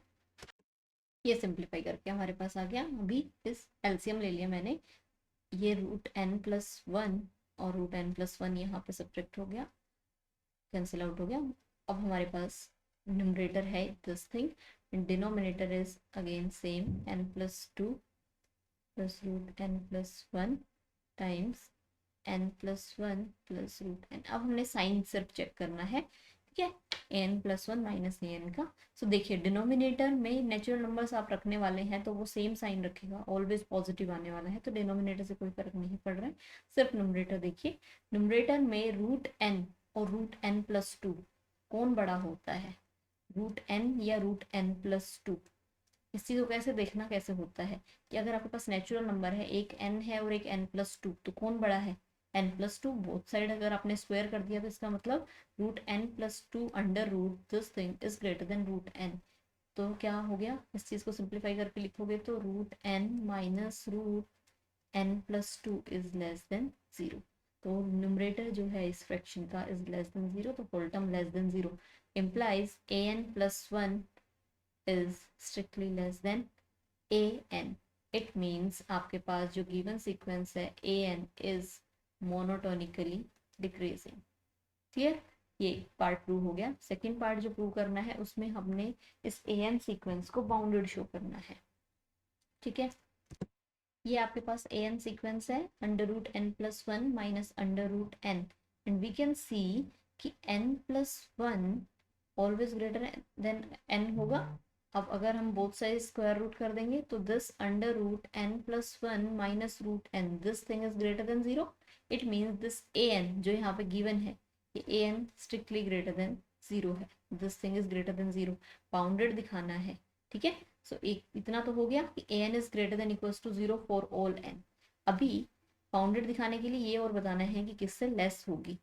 S1: ये सिंप्लीफाई करके हमारे पास आ गया, अभी इस एलसीएम ले लिया मैंने, ये √n + 1 और √n + 1 यहाँ पे सब्ट्रैक्ट हो गया, कैंसिल आउट हो गया। अब हमारे पास न्यूमरेटर है this thing and denominator is again same n + 2 + √n + 1 times n + 1 + √n। अब हमने साइन सिर्फ चेक करना है, ठीक है, n + 1 माइनस ए एन का। सो देखिए डिनोमिनेटर में नेचुरल नंबर्स आप रखने वाले हैं तो वो सेम साइन रखेगा, ऑलवेज पॉजिटिव आने वाला है, तो डिनोमिनेटर से कोई फर्क नहीं पड़ रहा है, सिर्फ न्यूमरेटर देखिए। न्यूमरेटर में √n और √n + 2 कौन बड़ा होता है, √n या √n + 2। इस चीज़ को कैसे देखना कैसे होता है कि अगर आपके पास नेचुरल नंबर है, एक n है और एक n + 2, तो कौन बड़ा है, n + 2। बोथ साइड अगर आपने स्क्वायर कर दिया तो इसका मतलब √n + 2 under root this thing is greater than √n। तो क्या हो गया, इस चीज़ को सिंप्लीफाई करके लिखोगे तो √n minus √n + 2 is less than 0। तो न्यूमरेटर जो है इस फ्रैक्शन का इज लेस देन 0, तो whole term less than 0 implies an + 1 is strictly less than an। it means आपके पास जो गिवन सीक्वेंस है an is monotonically decreasing। Clear. ये पार्ट प्रूव हो गया। सेकेंड पार्ट जो प्रूव करना है उसमें हमने इस an सीक्वेंस को बाउंडेड शो करना है, ठीक है। ये आपके पास ए एन सीक्वेंस है, under root N plus one minus under root N, and we can see कि N plus one always greater than N होगा। अब अगर हम बोथ साइड स्क्वायर रूट कर देंगे तो this under root N plus one minus root N, this thing is greater than zero. It means this A N जो यहाँ पे गिवन है, ये A N strictly greater than zero है, this thing is greater than zero, bounded दिखाना है। ठीक है, सो एक इतना तो हो गया कि A N is greater than equals to zero for all N. अभी बाउंडेड दिखाने के लिए ये और बताना है कि किससे लेस होगी,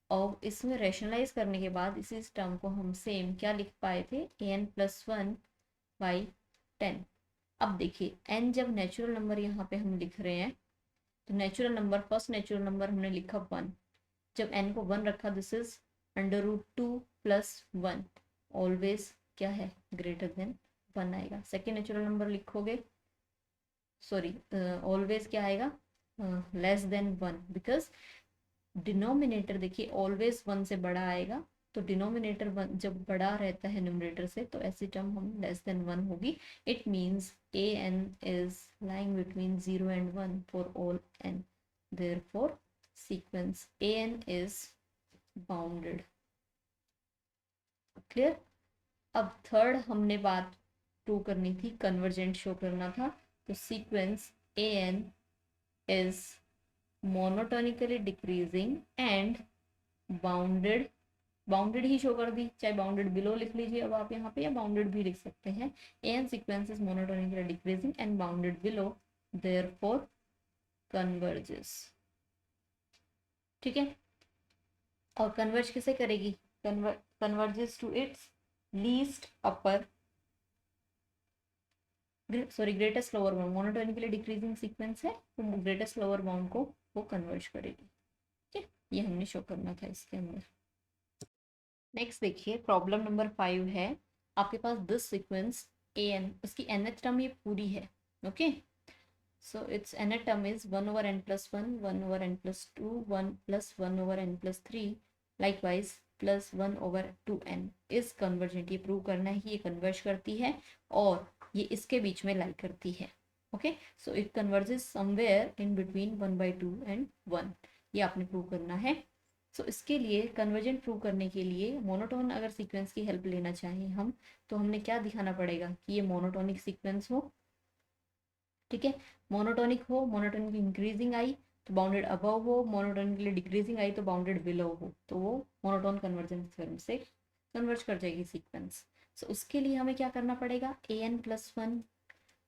S1: और इसमें रैशनलाइज करने के बाद इसी टर्म को हम सेम क्या लिख पाए थे, A N plus one by 10। अब देखिए एन जब नेचुरल नंबर यहाँ पे हम लिख रहे हैं तो natural number, first natural number हमने लिखा 1, जब एन को 1 रखा this is under root 2 plus 1, always क्या है ग्रेटर देन 1 आएगा। सेकेंड नेचुरल नंबर लिखोगे, सॉरी ऑलवेज क्या आएगा लेस देन 1, बिकॉज डिनोमिनेटर देखिए ऑलवेज 1 से बड़ा आएगा, तो डिनोमिनेटर जब बड़ा रहता है न्यूमरेटर से तो ऐसी टर्म हम लेस देन 1 होगी। It means a N is lying between 0 and 1 for all N, therefore sequence A N is bounded. Clear. अब थर्ड हमने बात प्रूव करनी थी, कन्वर्जेंट शो करना था, तो sequence A N is monotonically decreasing and bounded, bounded ही show कर दी, चाहे बाउंडेड बिलो लिख लीजिए अब आप यहाँ पे, या बाउंडेड भी लिख सकते हैं। A N sequence is monotonically decreasing and bounded below, therefore converges. ठीक है, और कन्वर्ज किसे करेगी, converges to its least upper, sorry greatest lower bound, monotonically decreasing sequence है तो ग्रेटेस्ट लोअर बाउंड को वो कन्वर्ज करेगी। ठीक है, ये हमने शो करना था इसके अंदर। नेक्स्ट देखिए प्रॉब्लम नंबर 5 है, आपके पास दिस सीक्वेंस ए एन, उसकी nth टर्म ये पूरी है। Okay, so it's nth term is 1 over n plus 1, 1 over n plus 2, 1 plus 1 over n plus 3, likewise plus 1 over 2n is convergent. ये prove करना है कि ये कन्वर्ज करती है और ये इसके बीच में लाई करती है। Okay, so it converges somewhere in between 1/2 and 1, ये आपने प्रूव करना है। सो इसके लिए कन्वर्जेंट प्रूव करने के लिए मोनोटोन अगर सीक्वेंस की हेल्प लेना चाहें हम, तो हमने क्या दिखाना पड़ेगा कि ये मोनोटोनिक सीक्वेंस हो। ठीक है, मोनोटोनिक हो, मोनोटोनिक इंक्रीजिंग आई तो बाउंडेड अबव हो, मोनोटोनिकली डिक्रीजिंग आई तो बाउंडेड बिलो हो, तो वो मोनोटोन कन्वर्जेंस थ्योरम से कन्वर्ज कर जाएगी सीक्वेंस। सो उसके लिए हमें क्या करना पड़ेगा, A N plus one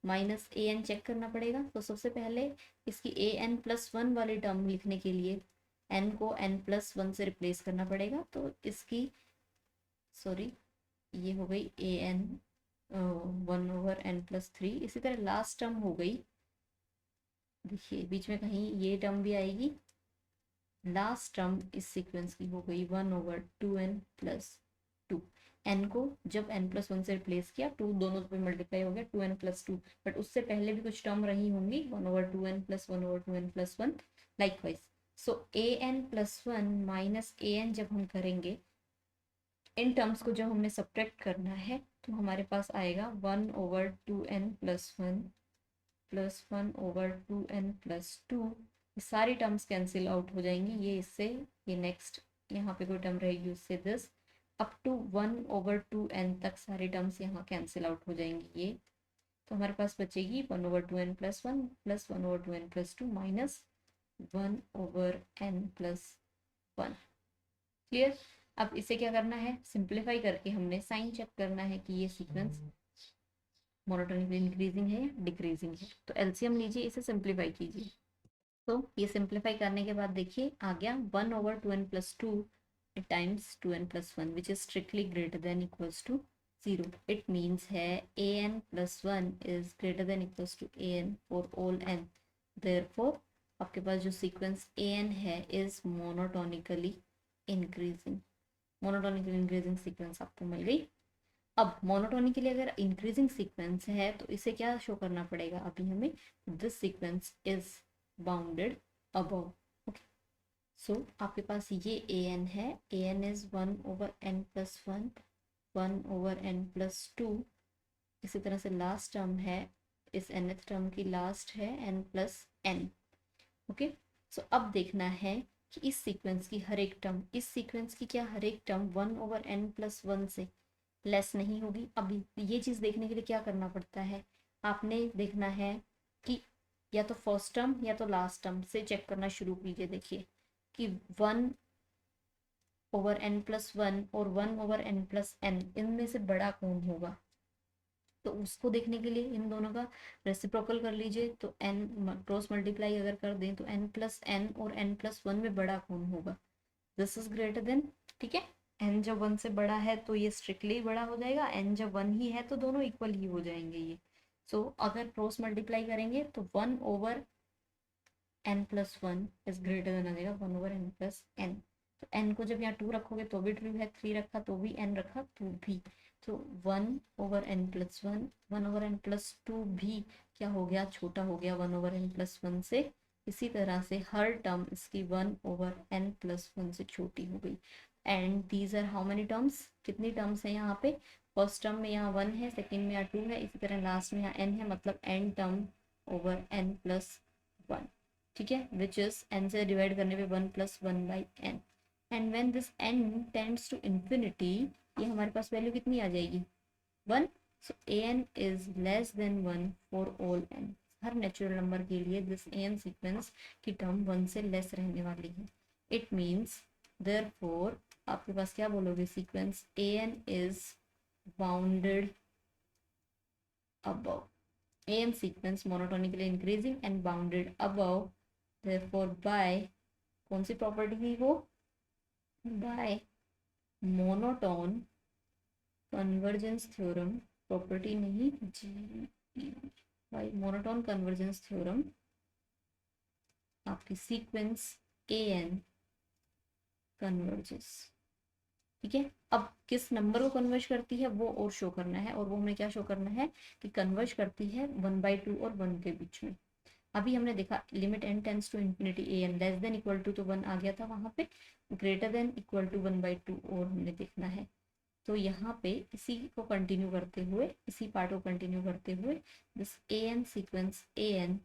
S1: minus A N check करना पड़ेगा। तो सबसे पहले इसकी ए एन प्लस वन वाली टर्म लिखने के लिए एन को एन प्लस वन से रिप्लेस करना पड़ेगा, तो इसकी सॉरी ये हो गई A N 1 over N plus 3। इसी तरह लास्ट टर्म हो गई, देखिए बीच में कहीं ये टर्म भी आएगी, लास्ट टर्म इस सीक्वेंस की हो गई 1 ओवर 2n प्लस 2। एन को जब n प्लस वन से रिप्लेस किया, 2 दोनों पे मल्टीप्लाई हो गया 2n प्लस 2, बट उससे पहले भी कुछ टर्म रही होंगी 1 over 2n plus 1 over 2n plus 1, likewise. So A N plus one minus A N जब हम करेंगे, इन टर्म्स को जब हमने सब्ट्रैक्ट करना है तो हमारे पास आएगा 1 over 2n plus 1 plus 1 over 2n plus 2, ये सारी टर्म्स कैंसिल आउट हो जाएंगी, ये इससे ये नेक्स्ट यहाँ पे कोई टर्म रहेगी उससे this, up to 1 over 2n तक सारी टर्म्स यहाँ कैंसिल आउट हो जाएंगी। ये तो हमारे पास बचेगी 1 over 2n plus 1 plus 1 over 2n plus 2 minus 1 over n plus 1। Clear. अब इसे क्या करना है, सिंप्लीफाई करके हमने साइन चेक करना है कि ये सीक्वेंस मोनोटोनिकली इंक्रीजिंग है या डिक्रीजिंग है। तो एलसीएम लीजिए, इसे सिंप्लीफाई कीजिए। तो ये सिंप्लीफाई करने के बाद देखिए आ गया 1 over 2n plus 2 times 2n plus 1 which is strictly greater than equals to 0। It means है A N plus 1 is greater than equals to A N for all N, therefore आपके पास जो सीक्वेंस ए एन है is monotonically increasing, monotonically increasing sequence आपको मिल गई। अब monotonically अगर इंक्रीजिंग सीक्वेंस है तो इसे क्या शो करना पड़ेगा अभी हमें, this sequence is bounded above. Okay, so आपके पास ये ए एन है, A N is 1 over N plus 1, 1 over N plus 2। इसी तरह से लास्ट टर्म है इस nth टर्म की लास्ट है n+n। ओके, सो अब देखना है कि इस सीक्वेंस की हर एक टर्म, इस सीक्वेंस की क्या हर एक टर्म 1/n+1 से लेस नहीं होगी। अभी ये चीज़ देखने के लिए क्या करना पड़ता है, आपने देखना है कि या तो फर्स्ट टर्म या तो लास्ट टर्म से चेक करना शुरू कीजिए। देखिए कि 1/n+1 और 1/n+n इनमें से बड़ा कौन होगा, तो उसको देखने के लिए इन दोनों का रेसिप्रोकल कर लीजिए। तो n क्रॉस मल्टीप्लाई अगर कर दें तो n+n और n+1 में बड़ा कौन होगा, दिस इज ग्रेटर देन। ठीक है, n जब 1 से बड़ा है तो ये स्ट्रिक्टली बड़ा हो जाएगा, n जब 1 ही है तो दोनों इक्वल ही हो जाएंगे ये। सो अगर क्रॉस मल्टीप्लाई करेंगे तो 1/n+1 इज ग्रेटर देन आ जाएगा 1/n+n। तो n को जब यहाँ 2 रखोगे तो भी ट्रू है, 3 रखा तो भी, n रखा तो भी। तो 1/n+1 1/n+2 भी क्या हो गया, छोटा हो गया 1/n+1 से। इसी तरह से हर टर्म इसकी 1/n+1 से छोटी हो गई। And these are how many terms, कितनी टर्म्स हैं यहाँ पे, फर्स्ट टर्म में यहाँ 1 है, सेकेंड में यहाँ 2 है, इसी तरह लास्ट में यहाँ n है, मतलब n टर्म ओवर n+1। ठीक है, विच इज n से डिवाइड करने पे 1+1/n। And when this n tends to infinity, ये हमारे पास वैल्यू कितनी आ जाएगी 1। So an is less than 1 for all n। हर नेचुरल नंबर के लिए दिस an सीक्वेंस की टर्म 1 से लेस रहने वाली है। इट मीन्स देयरफॉर आपके पास क्या बोलोगे, sequence an is bounded above, an sequence monotonically increasing and bounded above, therefore by कौन सी प्रॉपर्टी थी वो, by monotone convergence theorem, property नहीं जी, बाय मोनोटोन कन्वर्जेंस थ्योरम आपकी सीक्वेंस an कन्वर्जेस। ठीक है, अब किस नंबर को कन्वर्ज करती है वो और शो करना है, और वो हमें क्या शो करना है कि कन्वर्ज करती है 1/2 और 1 के बीच में। अभी हमने देखा limit n tends to infinity an less than equal to तो 1 आ गया था वहां पे, ग्रेटर देन इक्वल टू 1/2 और हमने देखना है। तो यहाँ पे इसी को कंटिन्यू करते हुए, इसी पार्ट को कंटिन्यू करते हुए this an sequence an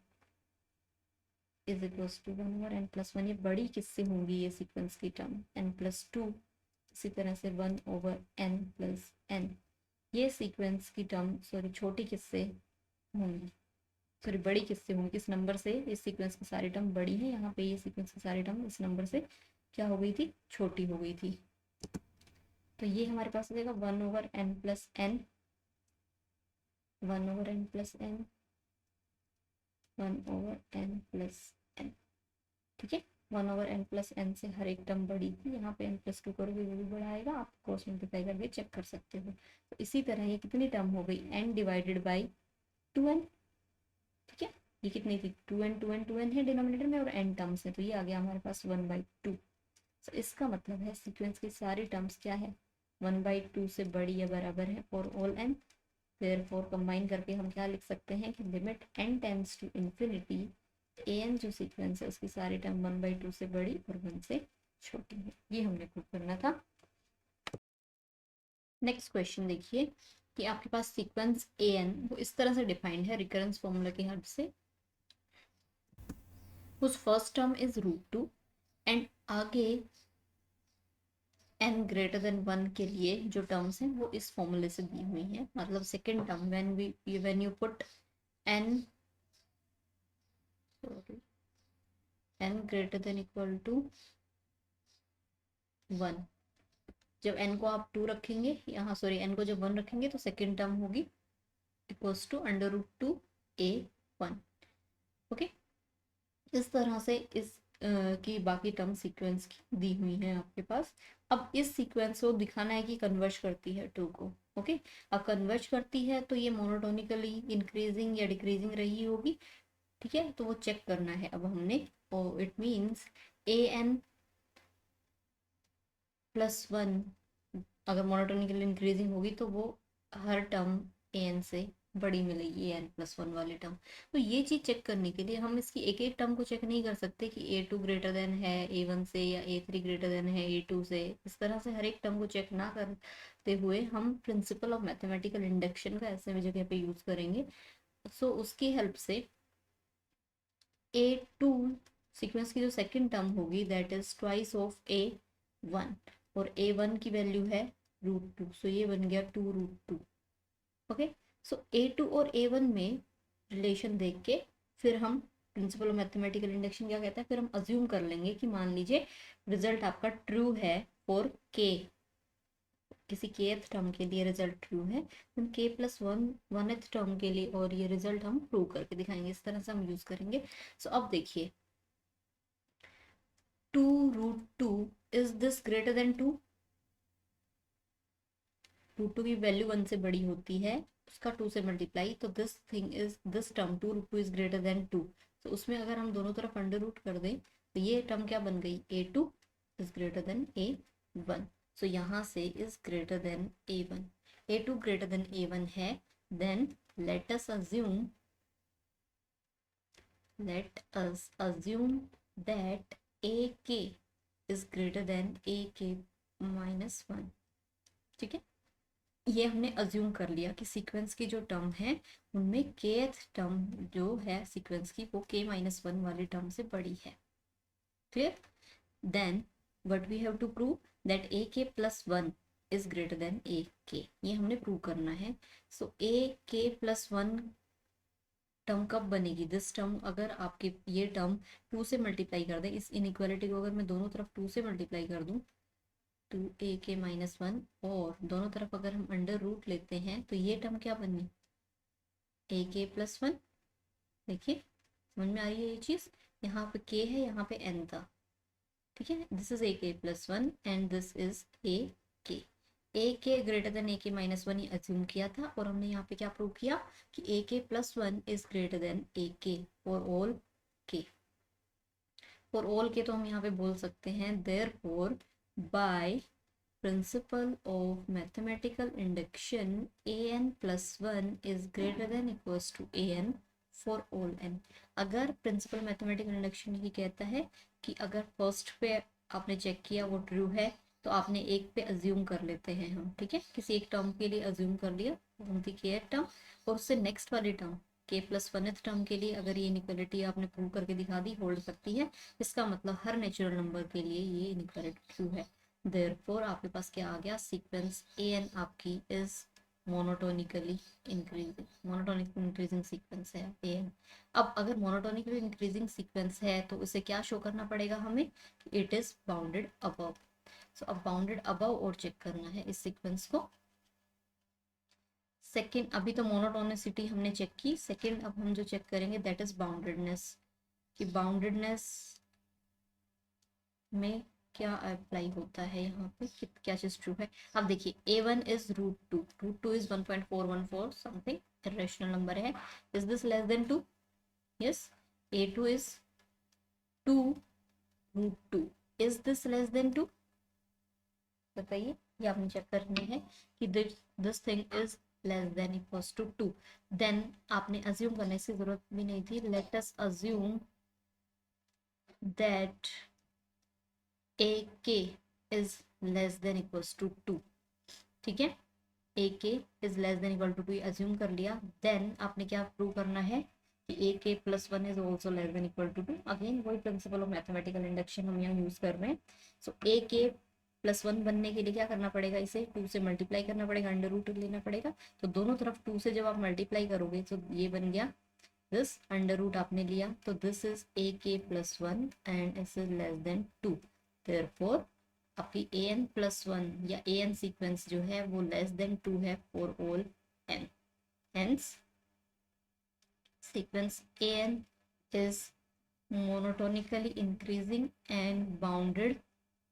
S1: is equal to 1/n+1, ये बड़ी किससे होंगी ये सीक्वेंस की टर्म n+2, इसी तरह से 1/n+n। ये सीक्वेंस की टर्म सॉरी छोटी किससे होंगी, सॉरी बड़ी किससे होंगी, किस नंबर से, इस सीक्वेंस की सारी टर्म बड़ी है, यहाँ पे ये सीक्वेंस की सारी टर्म इस नंबर से क्या हो गई थी, छोटी हो गई थी। तो ये हमारे पास हो जाएगा 1/n+n 1/n+n 1/n+n। ठीक है, 1/n+n से हर एक टर्म बड़ी थी, यहाँ पे n+2 करोगे वो भी बड़ा आएगा, आप क्रॉस मल्टीप्लाई करके चेक कर सकते हो। तो इसी तरह ये कितनी टर्म हो गई, n डिवाइडेड बाई 2n। ठीक है, ये कितनी थी 2n 2n 2n है डिनोमिनेटर में और n टर्म्स है, तो ये आ गया हमारे पास 1/2। तो इसका मतलब है सीक्वेंस की सारी टर्म्स क्या है 1/2 से बड़ी या बराबर है for all n। Therefore combine करके हम क्या लिख सकते हैं कि limit n tends to infinity an जो सीक्वेंस है उसकी सारी टर्म 1/2 से बड़ी और 1 से छोटी है। ये हमने प्रूव करना था। नेक्स्ट क्वेश्चन देखिए कि आपके पास सीक्वेंस an वो इस तरह से डिफाइंड है रिकरेंस फॉर्मूला की हेल्प से, whose first term is √2 and आगे n ग्रेटर देन 1 के लिए जो टर्म्स हैं वो इस फॉर्मूले से दी हुई हैं। मतलब second term when you put n greater than equal to 1, जब n को आप 2 रखेंगे यहाँ, सॉरी n को जब 1 रखेंगे तो सेकेंड टर्म होगी इक्वल्स टू √2a1। ओके, इस तरह से इस की बाकी टर्म सीक्वेंस की दी हुई है आपके पास। अब इस सीक्वेंस को दिखाना है कि कन्वर्ज करती है 2 को। ओके, अब कन्वर्ज करती है तो ये मोनोटोनिकली इंक्रीजिंग या डिक्रीजिंग रही होगी। ठीक है, तो वो चेक करना है अब हमने। और इट मीन्स an+1 अगर मोनोटोनिकली इंक्रीजिंग होगी तो वो हर टर्म an से बड़ी मिलेगी, an+1 वाली टर्म। तो ये चीज़ चेक करने के लिए हम इसकी एक एक टर्म को चेक नहीं कर सकते कि a2 ग्रेटर देन है a1 से या a3 ग्रेटर देन है a2 से। इस तरह से हर एक टर्म को चेक ना करते हुए हम प्रिंसिपल ऑफ मैथमेटिकल इंडक्शन का ऐसे में जगह पे यूज़ करेंगे। सो उसकी हेल्प से A2 सीक्वेंस की जो सेकंड टर्म होगी that is twice of A1, और A1 की वैल्यू है √2, सो ये बन गया 2√2। ओके, सो A2 और A1 में रिलेशन देख के फिर हम प्रिंसिपल ऑफ मैथमेटिकल इंडक्शन क्या कहता है, फिर हम अज्यूम कर लेंगे कि मान लीजिए रिजल्ट आपका ट्रू है फॉर K, किसी kth टर्म के लिए रिजल्ट ट्रू है, देन K+1 1th टर्म के लिए, और ये रिजल्ट हम प्रूव करके दिखाएंगे, इस तरह से हम यूज करेंगे। सो अब देखिए 2√2 इज दिस ग्रेटर देन 2, √2 की वैल्यू 1 से बड़ी होती है, उसका 2 से मल्टीप्लाई, तो this term 2√2 is greater then 2। तो उसमें अगर हम दोनों तरफ अंडर रूट कर दें तो ये टर्म क्या बन गई, A2 is greater then A1। सो यहाँ से is greater then A1, A2 greater than A1 है, then let us assume that AK is greater than AK-1। ठीक है, ये हमने अज्यूम कर लिया कि सीक्वेंस की जो टर्म है उनमें kth टर्म जो है सीक्वेंस की वो K-1 वाली टर्म से बड़ी है। Clear? Then what we have to prove that AK+1 is greater than AK, ये हमने प्रूव करना है। सो AK+1 टर्म कब बनेगी, दिस टर्म अगर आपके ये टर्म 2 से मल्टीप्लाई कर दे, इस इनइक्वालिटी को अगर मैं दोनों तरफ 2 से मल्टीप्लाई कर दूं 2AK-1, और दोनों तरफ अगर हम अंडर रूट लेते हैं तो ये टर्म क्या बनी, AK+1। देखिए समझ में आ रही है ये चीज, यहाँ पे K है, यहाँ पे N था। ठीक है, this is AK+1 and this is AK greater than AK-1 ये अज्यूम किया था, और हमने यहाँ पे क्या प्रूव किया कि AK+1 is greater than AK for all K। For all K तो हम यहाँ पे बोल सकते हैं therefore by principle of mathematical induction an+1 is greater than equals to an for all n। अगर प्रिंसिपल मैथमेटिकल इंडक्शन ये कहता है कि अगर फर्स्ट पे आपने चेक किया वो ट्रू है तो आपने एक पे अज्यूम कर लेते हैं हम। ठीक है, किसी एक टर्म के लिए अज्यूम कर लिया उनकी के टर्म, और उससे नेक्स्ट वाली टर्म K+1th टर्म के लिए अगर ये इनइक्वालिटी आपने प्रूव करके दिखा दी होल्ड करती है, इसका मतलब हर नेचुरल नंबर के लिए ये इनइक्वालिटी ट्रू है। देयरफॉर आपके पास क्या आ गया, सीक्वेंस an आपकी इज मोनोटोनिकली इंक्रीजिंग सीक्वेंस है an। अब अगर मोनोटोनिकली इंक्रीजिंग सीक्वेंस है तो उसे क्या शो करना पड़ेगा हमें, इट इज बाउंडेड अबव। सो अब बाउंडेड अबव और चेक करना है इस सीक्वेंस को। सेकंड, अभी तो मोनोटोनिसिटी हमने चेक की, सेकंड अब हम जो चेक करेंगे दैट इज बाउंडेडनेस, कि बाउंडेडनेस में क्या अप्लाई होता है यहाँ पे, क्या चीज ट्रू है। अब देखिए A1 is √2, √2 is 1.414 something irrational number है, is this less than 2, yes. A2 is 2√2, is this less than 2, बताइए, ये आपने चेक करनी है कि this thing is less than equals to 2। Then आपने अज्यूम करने की जरूरत भी नहीं थी, let us assume that AK is less than equals to 2। ठीक है, AK is less than equal to 2 assume कर लिया, देन आपने क्या प्रूव करना है कि AK+1 is also less than equal to 2। Again वही प्रिंसिपल ऑफ मैथमेटिकल इंडक्शन हम यहाँ यूज कर रहे हैं। सो AK+1 बनने के लिए क्या करना पड़ेगा, इसे 2 से मल्टीप्लाई करना पड़ेगा, अंडर रूट लेना पड़ेगा, तो दोनों तरफ 2 से जब आप मल्टीप्लाई करोगे तो ये बन गया दिस, अंडर रूट आपने लिया तो this is AK+1 and this is less than 2। Therefore आपकी an+1 या an सीक्वेंस जो है वो लेस देन 2 है for all n, hence sequence an is monotonically increasing and bounded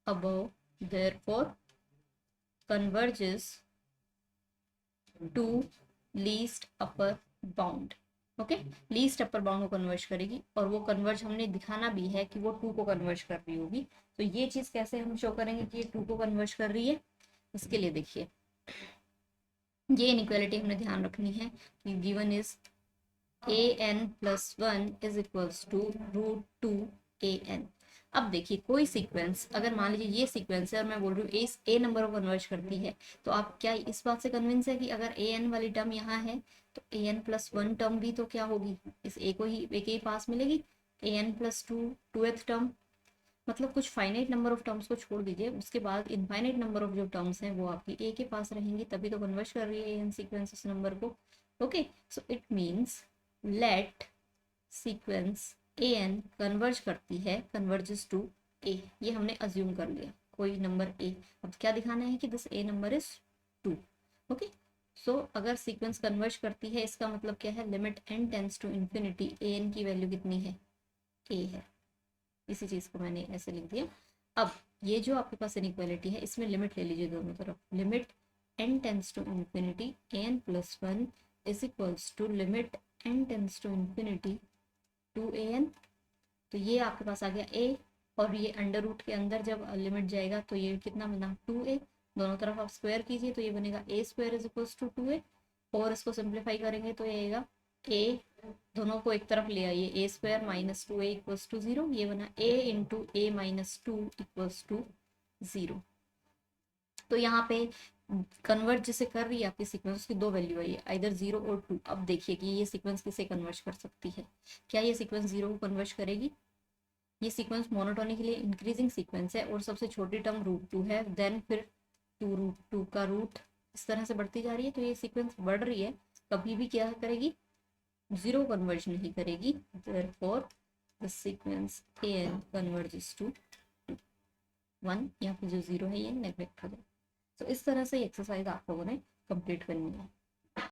S1: above, therefore converges to least upper bound। Okay, least upper bound को converge करेगी, और वो कन्वर्ज हमने दिखाना भी है कि वो 2 को कन्वर्ज कर रही होगी। तो ये चीज कैसे हम शो करेंगे कि ये 2 को कन्वर्ज कर रही है, इसके लिए देखिए ये इनइक्वालिटी हमने ध्यान रखनी है कि given is an+1 is equals to √2 an। अब देखिए कोई सीक्वेंस, अगर मान लीजिए ये सीक्वेंस है और मैं बोल रही हूँ ए नंबर को कन्वर्ज करती है, तो आप क्या इस बात से कन्विंस है कि अगर ए एन वाली टर्म यहाँ है तो A N plus one term भी तो क्या होगी, इस ए को ही ए के ही पास मिलेगी, A N plus to, टूएथ term. मतलब कुछ फाइनाइट नंबर ऑफ टर्म्स को छोड़ दीजिए, उसके बाद इनफाइनाइट नंबर ऑफ जो टर्म्स हैं वो आपकी ए के पास रहेंगी, तभी तो कन्वर्ज कर रही है ए एन सीक्वेंस उस नंबर को। Okay, so it means let sequence A n converge करती है, कन्वर्जेस टू ए, ये हमने अज्यूम कर लिया कोई नंबर ए। अब क्या दिखाना है कि this A number is 2। Okay, so अगर सीक्वेंस कन्वर्ज करती है इसका मतलब क्या है, limit N tends to infinity A N की वैल्यू कितनी है, ए है। इसी चीज को मैंने ऐसे लिख दिया। अब ये जो आपके पास इनइक्वालिटी है इसमें लिमिट ले लीजिए दोनों तरफ, limit N tends to infinity A N plus one is equals to limit N tends to infinity two A N. तो ये आपके पास आ गया ए, और ये अंडर रूट के अंदर जब लिमिट जाएगा तो ये कितना बना 2a, दोनों तरफ आप स्क्वायर कीजिए तो ये बनेगा A square is equals to 2a, और इसको सिंप्लीफाई करेंगे तो ये आएगा ए, दोनों को एक तरफ ले आइए, A square minus 2a equals to 0, ये बना a into A minus 2 equals to 0। तो यहाँ पे कन्वर्ट जिसे कर रही है आपकी सीक्वेंस की दो वैल्यू आई है, आइदर 0 और 2। अब देखिए कि ये सीक्वेंस किसे कन्वर्ट कर सकती है, क्या ये सीक्वेंस 0 को कन्वर्ट करेगी, ये सीक्वेंस मोनोटोनिकली इंक्रीजिंग सीक्वेंस है और सबसे छोटी टर्म √2 है, देन फिर 2√2 का रूट इस तरह से बढ़ती जा रही है, तो ये सीक्वेंस बढ़ रही है, कभी भी क्या करेगी, 0 कन्वर्ज नहीं करेगी, therefore the sequence A n converges to 1, यहाँ पे जो 0 है ये नेग्लेक्ट हो जाए। तो इस तरह से एक्सरसाइज आप लोगों ने कंप्लीट करनी है।